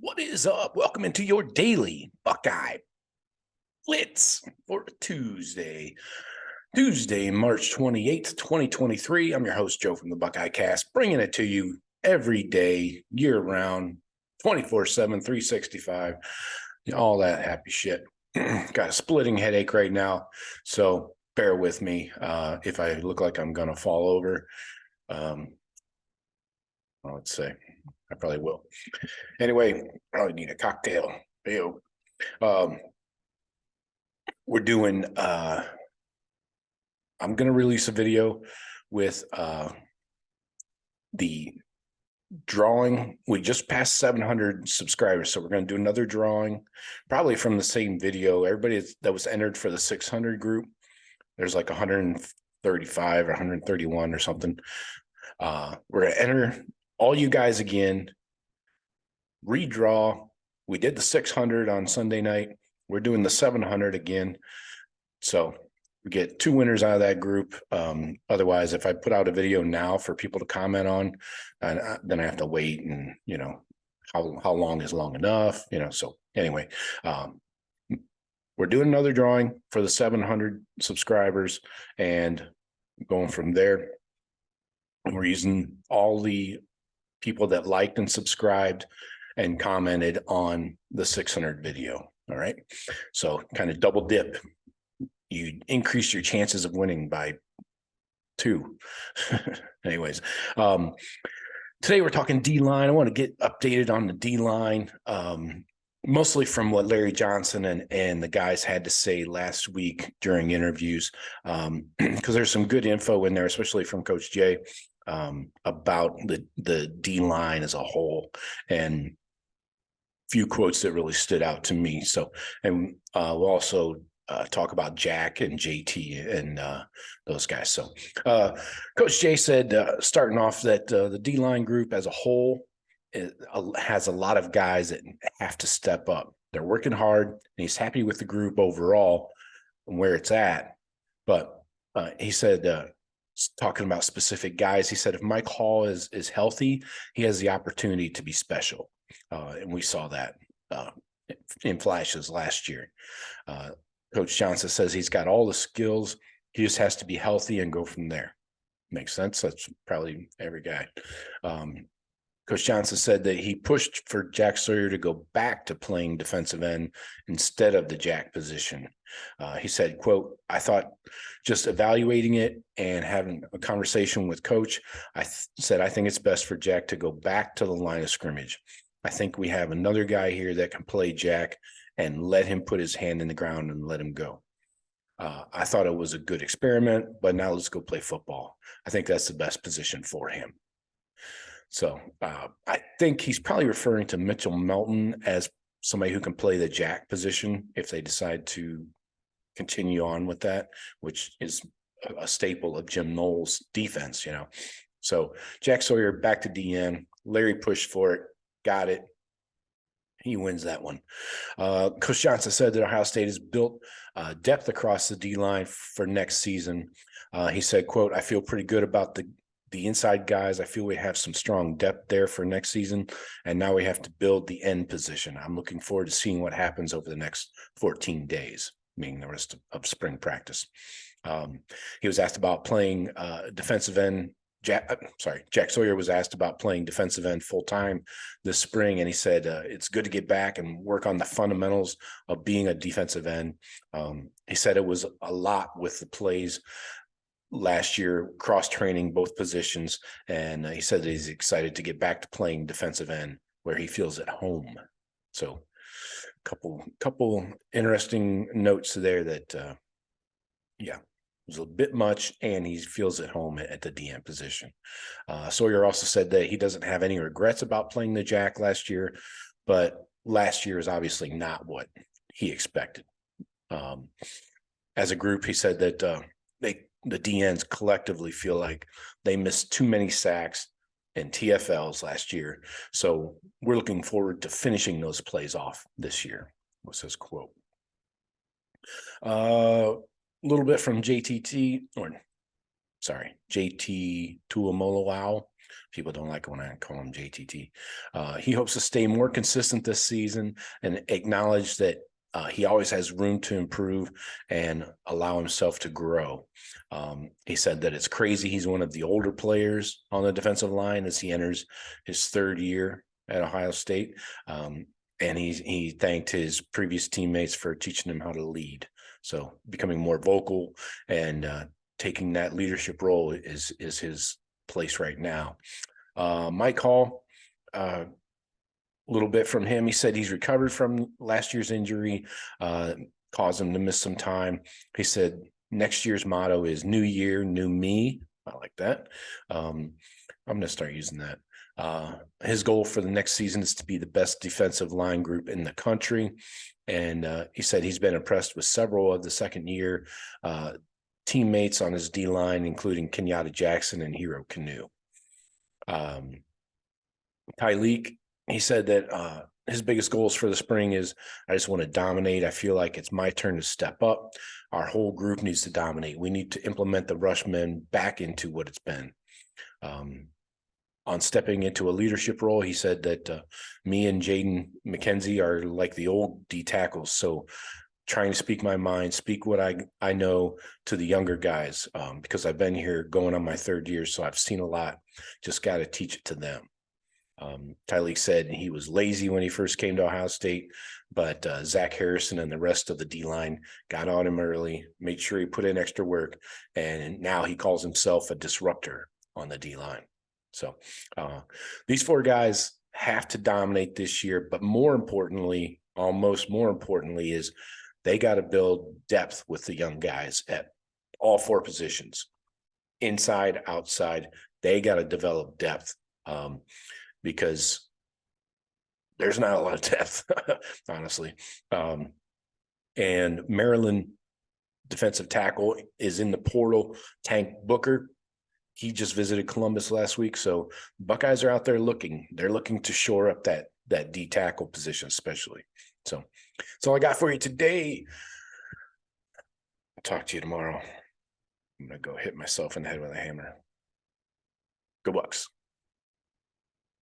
What is up? Welcome into your daily Buckeye Blitz for Tuesday, March 28th, 2023. I'm your host, Joe from the Buckeye Cast, bringing it to you every day, year round, 24/7, 365, all that happy shit. Got a splitting headache right now, so bear with me if I look like I'm going to fall over. Let's say I probably will. Anyway, probably need a cocktail. Ew. We're doing I'm gonna release a video with the drawing. We just passed 700 subscribers, so we're gonna do another drawing, probably from the same video. Everybody that was entered for the 600 group, there's like 135 or 131 or something. We're gonna enter all you guys again, redraw. We did the 600 on Sunday night. We're doing the 700 again. So we get two winners out of that group. Otherwise, if I put out a video now for people to comment on, then I have to wait, and how long is long enough, so anyway, we're doing another drawing for the 700 subscribers and going from there. And we're using all the people that liked and subscribed and commented on the 600 video. All right, so kind of double dip. You increase your chances of winning by 2. Anyways, today we're talking D-line. I want to get updated on the D-line, mostly from what Larry Johnson and the guys had to say last week during interviews, because there's some good info in there, especially from Coach Jay, about the D-line as a whole, and few quotes that really stood out to me. So, and we'll also talk about Jack and JT and those guys. So Coach Jay said, starting off, that the D-line group as a whole has a lot of guys that have to step up. They're working hard, and he's happy with the group overall and where it's at. But he said, talking about specific guys, he said if Mike Hall is healthy, he has the opportunity to be special. And we saw that in flashes last year. Coach Johnson says he's got all the skills. He just has to be healthy and go from there. Makes sense. That's probably every guy. Coach Johnson said that he pushed for Jack Sawyer to go back to playing defensive end instead of the Jack position. He said, quote, I thought just evaluating it and having a conversation with Coach, I said, I think it's best for Jack to go back to the line of scrimmage. I think we have another guy here that can play Jack, and let him put his hand in the ground and let him go. I thought it was a good experiment, but now let's go play football. I think that's the best position for him. So I think he's probably referring to Mitchell Melton as somebody who can play the Jack position if they decide to continue on with that, which is a staple of Jim Knowles' defense, So Jack Sawyer back to DN. Larry pushed for it, got it. He wins that one. Coach Johnson said that Ohio State has built depth across the D-line for next season. He said, quote, I feel pretty good about the inside guys. I feel we have some strong depth there for next season, and now we have to build the end position. I'm looking forward to seeing what happens over the next 14 days, meaning the rest of spring practice. He was asked about playing defensive end. Jack Sawyer was asked about playing defensive end full-time this spring, and he said it's good to get back and work on the fundamentals of being a defensive end. He said it was a lot with the plays last year, cross-training both positions, and he said that he's excited to get back to playing defensive end where he feels at home. So couple interesting notes there that, it was a bit much, and he feels at home at the DN position. Sawyer also said that he doesn't have any regrets about playing the Jack last year, but last year is obviously not what he expected. As a group, he said that the DNs collectively feel like they missed too many sacks and TFLs last year. So we're looking forward to finishing those plays off this year, was his quote. A little bit from JT Tuimoloau. People don't like when I call him JTT. He hopes to stay more consistent this season and acknowledge that he always has room to improve and allow himself to grow. He said that it's crazy. He's one of the older players on the defensive line as he enters his third year at Ohio State. And he thanked his previous teammates for teaching him how to lead. So becoming more vocal and taking that leadership role is his place right now. Mike Hall, a little bit from him. He said he's recovered from last year's injury, caused him to miss some time. He said next year's motto is "New Year, New Me." I like that. I'm going to start using that. His goal for the next season is to be the best defensive line group in the country. And he said he's been impressed with several of the second-year teammates on his D-line, including Kenyatta Jackson and Hero Canoe. Tyliek, he said that his biggest goals for the spring is, I just want to dominate. I feel like it's my turn to step up. Our whole group needs to dominate. We need to implement the rushmen back into what it's been. On stepping into a leadership role, he said that me and Jaden McKenzie are like the old D tackles. So trying to speak my mind, speak what I know to the younger guys, because I've been here going on my third year, so I've seen a lot. Just got to teach it to them. Tyliek said he was lazy when he first came to Ohio State, but Zach Harrison and the rest of the D-line got on him early, made sure he put in extra work, and now he calls himself a disruptor on the D-line. So these four guys have to dominate this year, but more importantly, almost more importantly, is they got to build depth with the young guys at all four positions, inside, outside. They got to develop depth. Because there's not a lot of depth, honestly. And Maryland defensive tackle is in the portal. Tank Booker, he just visited Columbus last week. So Buckeyes are out there looking. They're looking to shore up that D tackle position, especially. So that's all I got for you today. I'll talk to you tomorrow. I'm going to go hit myself in the head with a hammer. Go Bucks.